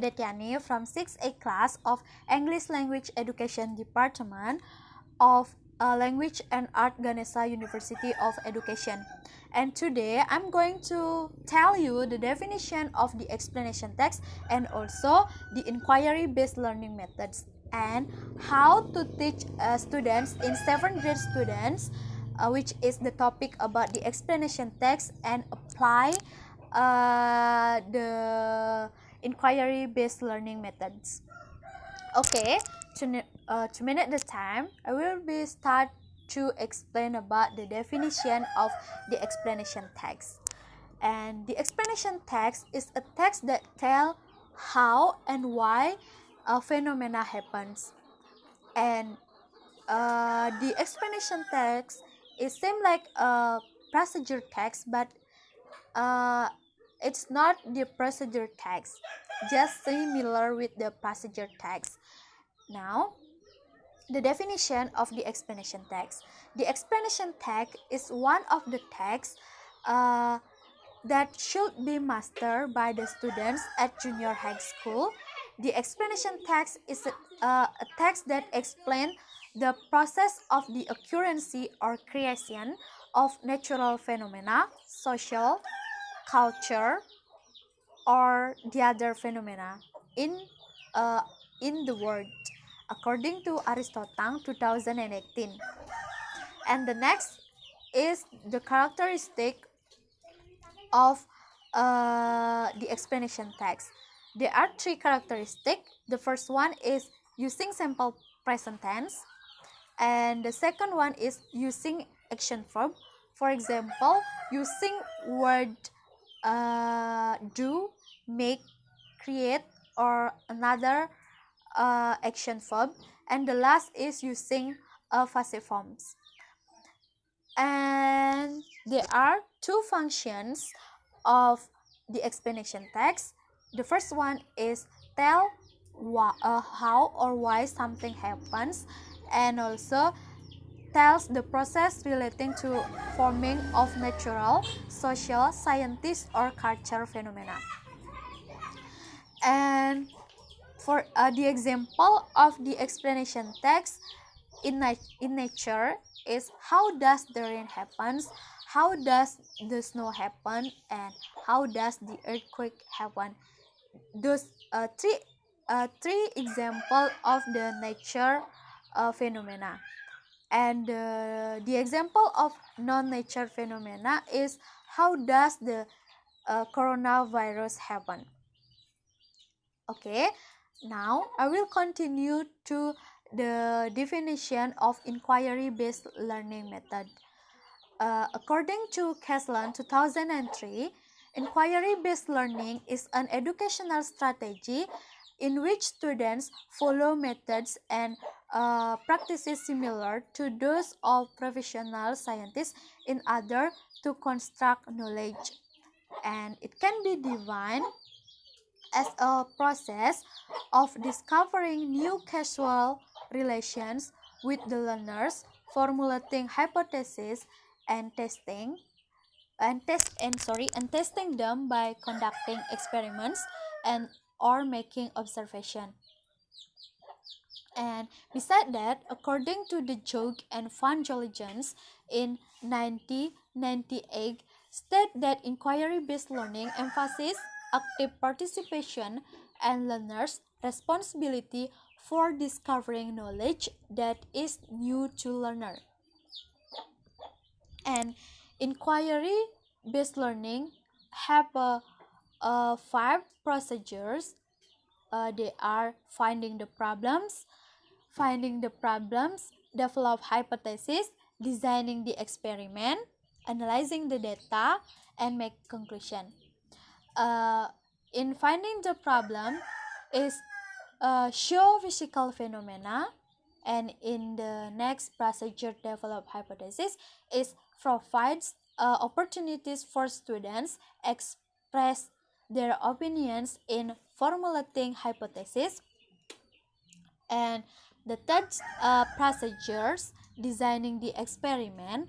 Kadek Detiani from 6A class of English Language Education Department of Language and Art Ganesha University of Education. And today I'm going to tell you the definition of the explanation text and also the inquiry-based learning methods and how to teach students in 7th grade students, which is the topic about the explanation text, and apply the inquiry-based learning methods. Okay, to manage the time, I will be start to explain about the definition of the explanation text. And the explanation text is a text that tells how and why a phenomena happens. And the explanation text is same like a procedure text, but it's not the procedure text, just similar with the procedure text. Now, the definition of the explanation text. The explanation text is one of the texts that should be mastered by the students at junior high school. The explanation text is a text that explains the process of the occurrence or creation of natural phenomena, social, culture, or the other phenomena in the world, according to Aristotle 2018. And the next is the characteristic of the explanation text. There are 3 characteristics. The first one is using simple present tense, and the second one is using action verb. For example, using word do, make, create, or another action verb, and the last is using passive forms. And there are 2 functions of the explanation text. The first one is tell how or why something happens, and also tells the process relating to forming of natural, social, scientific, or cultural phenomena. And for the example of the explanation text in nature is how does the rain happens, how does the snow happen, and how does the earthquake happen. Those three examples of the nature phenomena. And the example of non-nature phenomena is how does the coronavirus happen. Okay, now I will continue to the definition of inquiry-based learning method. According to Keslan 2003, inquiry-based learning is an educational strategy in which students follow methods and practices similar to those of professional scientists in order to construct knowledge. And it can be defined as a process of discovering new causal relations with the learners, formulating hypotheses, and testing them by conducting experiments and or making observation. And beside that, according to the Jog and Van Joligens in 1998, state that inquiry-based learning emphasizes active participation and learners' responsibility for discovering knowledge that is new to learner. And inquiry-based learning have 5 procedures. They are finding the problems, develop hypothesis, designing the experiment, analyzing the data, and make conclusion. In finding the problem is show physical phenomena, and in the next procedure develop hypothesis is provides opportunities for students express their opinions in formulating hypothesis. And the third procedures designing the experiment.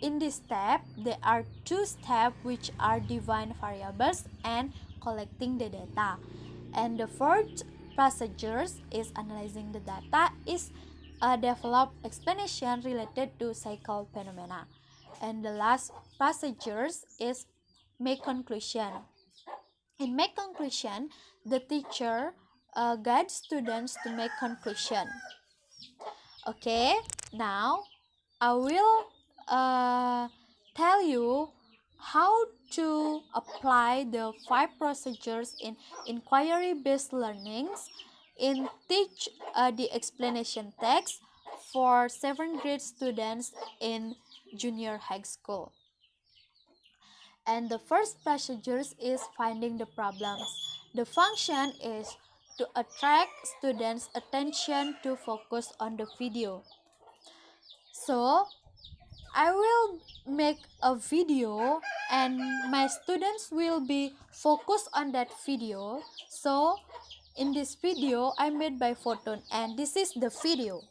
In this step, there are 2 steps which are defined variables and collecting the data. And the fourth procedures is analyzing the data is a develop explanation related to cycle phenomena. And the last procedures is make conclusion. In make conclusion, the teacher guides students to make conclusion. Okay, now I will tell you how to apply the 5 procedures in inquiry-based learnings in teach the explanation text for 7th grade students in junior high school. And the first procedure is finding the problems. The function is to attract students' attention to focus on the video. So, I will make a video and my students will be focused on that video. So, in this video, I made by Photon and this is the video.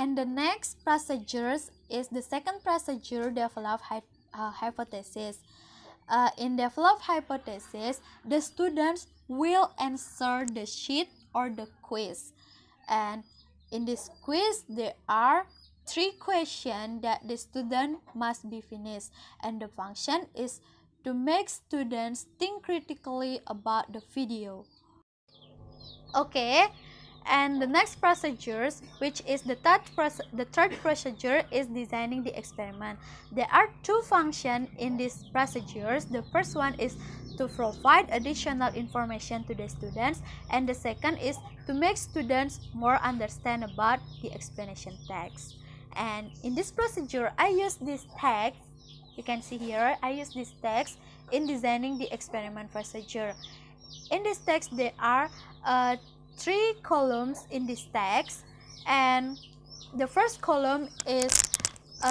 And the next procedure is the second procedure, develop hypothesis. In develop hypothesis, the students will answer the sheet or the quiz. And in this quiz, there are 3 questions that the student must be finished. And the function is to make students think critically about the video. Okay. And the next procedure, which is the third procedure, is designing the experiment. There are 2 functions in these procedures. The first one is to provide additional information to the students, and the second is to make students more understand about the explanation text. And in this procedure, I use this text. You can see here, I use this text in designing the experiment procedure. In this text, there are 3 columns in this text, and the first column is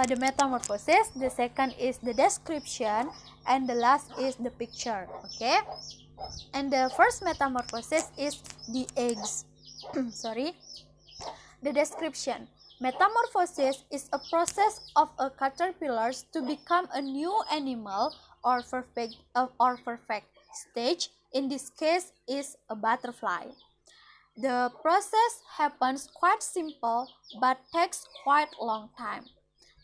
the metamorphosis, the second is the description, and the last is the picture. Okay, and the first metamorphosis is the eggs. Sorry. The description. Metamorphosis is a process of a caterpillar to become a new animal or perfect stage. In this case, is a butterfly. The process happens quite simple but takes quite long time.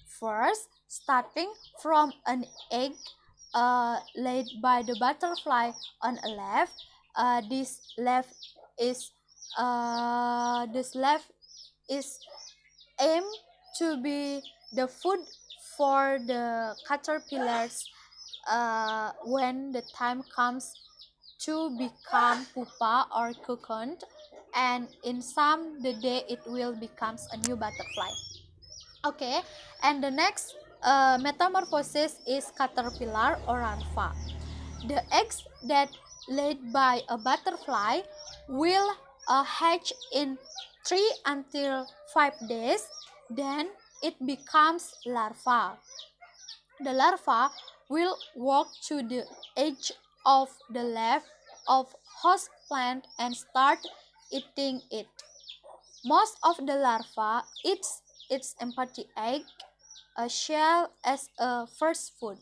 First, starting from an egg laid by the butterfly on a leaf, this leaf is aimed to be the food for the caterpillars when the time comes to become pupa or cocoon, and in some the day it will becomes a new butterfly. Okay, and the next metamorphosis is caterpillar or larva. The eggs that laid by a butterfly will hatch in 3 until 5 days, then it becomes larva. The larva will walk to the edge of the leaf of host plant and start eating it. Most of the larva eats its empty egg, a shell as a first food.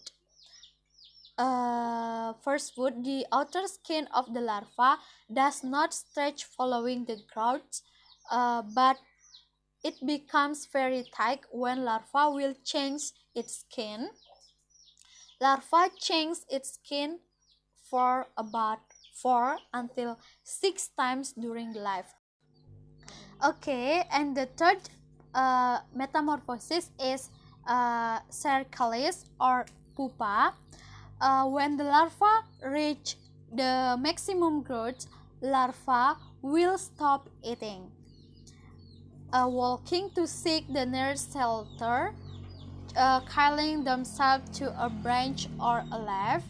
The outer skin of the larva does not stretch following the growth, but it becomes very tight when larva will change its skin. Larva change its skin for about 4 until 6 times during life. Okay, and the third metamorphosis is cercalis or pupa. When the larva reach the maximum growth, larva will stop eating, walking to seek the nearest shelter, curling themselves to a branch or a leaf.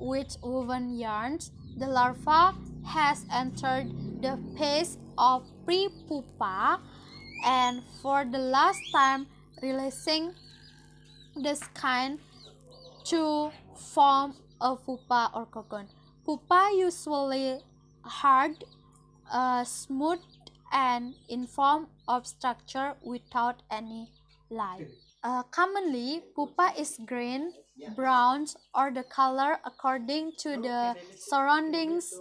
With woven yarns, the larva has entered the phase of pre-pupa and for the last time releasing the skin to form a pupa or cocoon. Pupa usually hard, smooth, and in form of structure without any life. Commonly, pupa is green, brown, or the color according to the surroundings.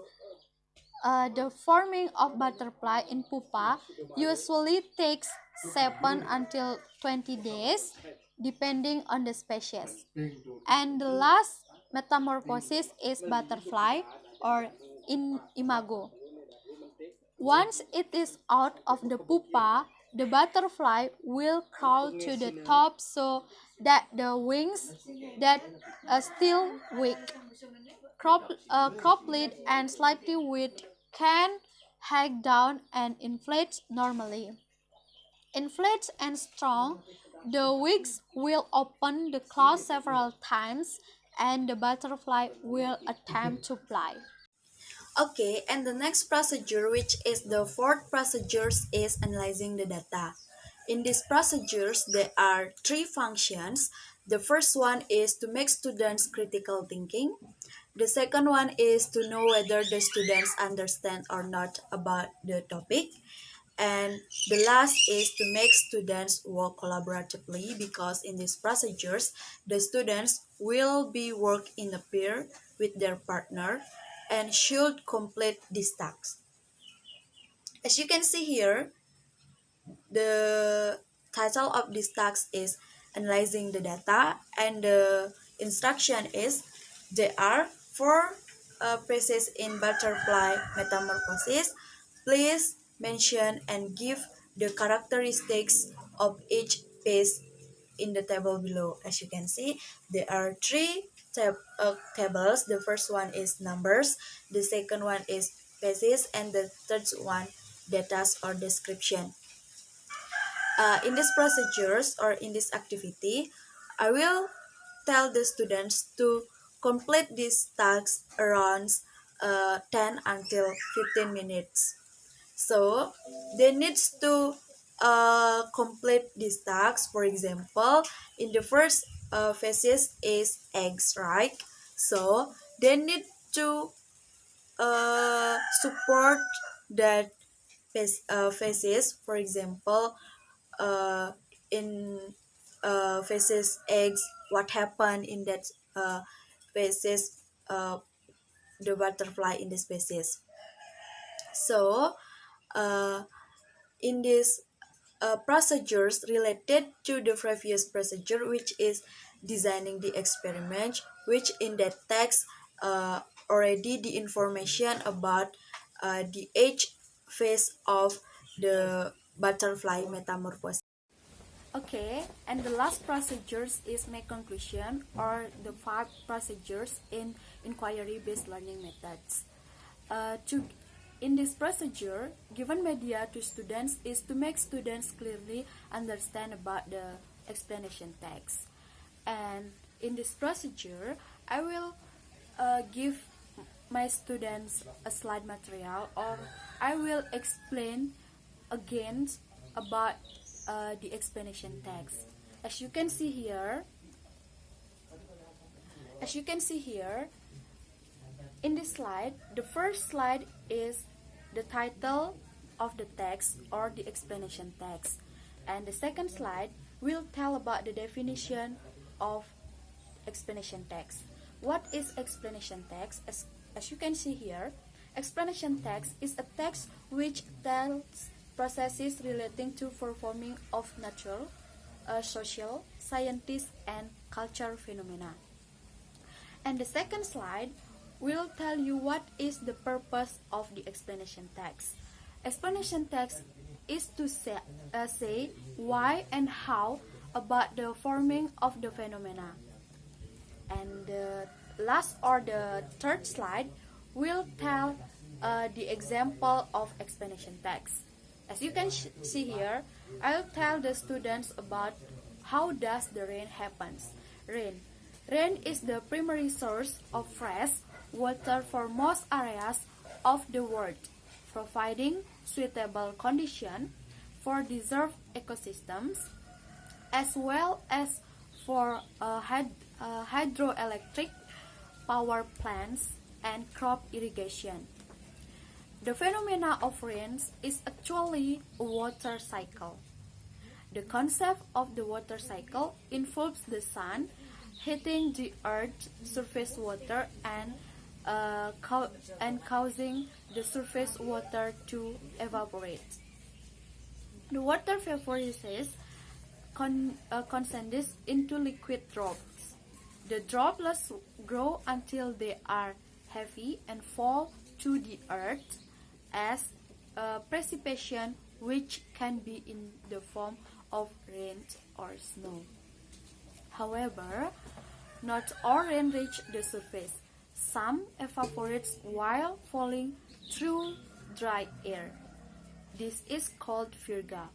The forming of butterfly in pupa usually takes 7 until 20 days, depending on the species. And the last metamorphosis is butterfly or imago. Once it is out of the pupa, the butterfly will crawl to the top so that the wings that are still weak, cropped and slightly weak can hang down and inflate normally. Inflated and strong, the wings will open the claws several times and the butterfly will attempt to fly. Okay, and the next procedure, which is the fourth procedure, is analyzing the data. In these procedures, there are three functions. The first one is to make students critical thinking. The second one is to know whether the students understand or not about the topic. And the last is to make students work collaboratively because in these procedures, the students will be work in a pair with their partner and should complete this task. As you can see here, the title of this task is analyzing the data and the instruction is there are four phases in butterfly metamorphosis. Please mention and give the characteristics of each phase in the table below. As you can see, there are three tables. The first one is numbers, the second one is phases, and the third one data or description. In these procedures or in this activity, I will tell the students to complete these tasks around 10 until 15 minutes. So they need to complete these tasks. For example, in the first phases is eggs, right? So they need to support that phases. For example, uh, in phases eggs, what happened in that phases, the butterfly in the species. So in this procedures related to the previous procedure, which is designing the experiment, which in that text already the information about the age phase of the butterfly metamorphosis. Okay, and the last procedures is make conclusion or the 5 procedures in inquiry-based learning methods. In this procedure, given media to students is to make students clearly understand about the explanation text. And in this procedure, I will give my students a slide material, or I will explain again about the explanation text. As you can see here, in this slide, the first slide is the title of the text or the explanation text, and the second slide will tell about the definition of explanation text. What is explanation text? As you can see here, explanation text is a text which tells processes relating to performing of natural, social, scientific, and cultural phenomena. And the second slide will tell you what is the purpose of the explanation text. Explanation text is to say why and how about the forming of the phenomena. And the last or the third slide will tell the example of explanation text. As you can see here, I'll tell the students about how does the rain happens. Rain is the primary source of fresh water for most areas of the world, providing suitable conditions for deserved ecosystems as well as for hydroelectric power plants and crop irrigation. The phenomena of rains is actually a water cycle. The concept of the water cycle involves the sun hitting the earth's surface water and causing the surface water to evaporate. The water vaporizes condenses into liquid drops. The droplets grow until they are heavy and fall to the earth as precipitation, which can be in the form of rain or snow. However, not all rain reaches the surface. Some evaporates while falling through dry air. This is called virga,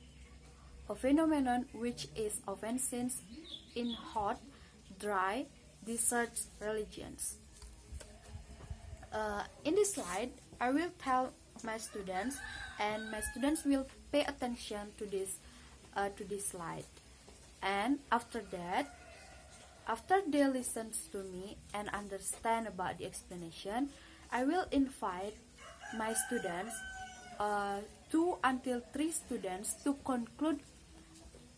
a phenomenon which is often seen in hot, dry, desert regions. In this slide, I will tell my students, and my students will pay attention to this slide. And after that, after they listen to me and understand about the explanation, I will invite my students, 2 until 3 students, to conclude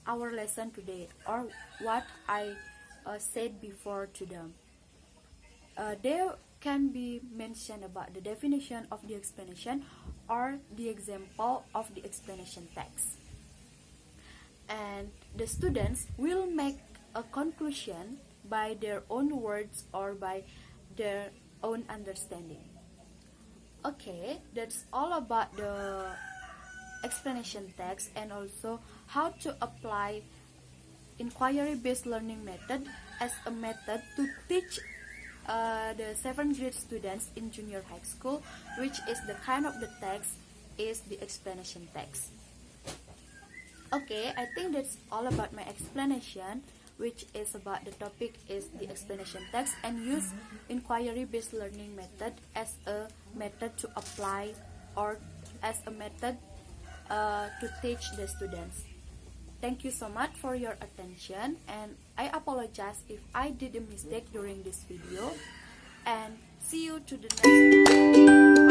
our lesson today, or what I said before to them. They can be mentioned about the definition of the explanation or the example of the explanation text. And the students will make a conclusion by their own words or by their own understanding. Okay, that's all about the explanation text, and also how to apply inquiry-based learning method as a method to teach the 7th grade students in junior high school, which is the kind of the text is the explanation text. Okay, I think that's all about my explanation, which is about the topic is the explanation text, and use inquiry-based learning method as a method to apply or as a method to teach the students. Thank you so much for your attention, and I apologize if I did a mistake during this video, and see you to the next video.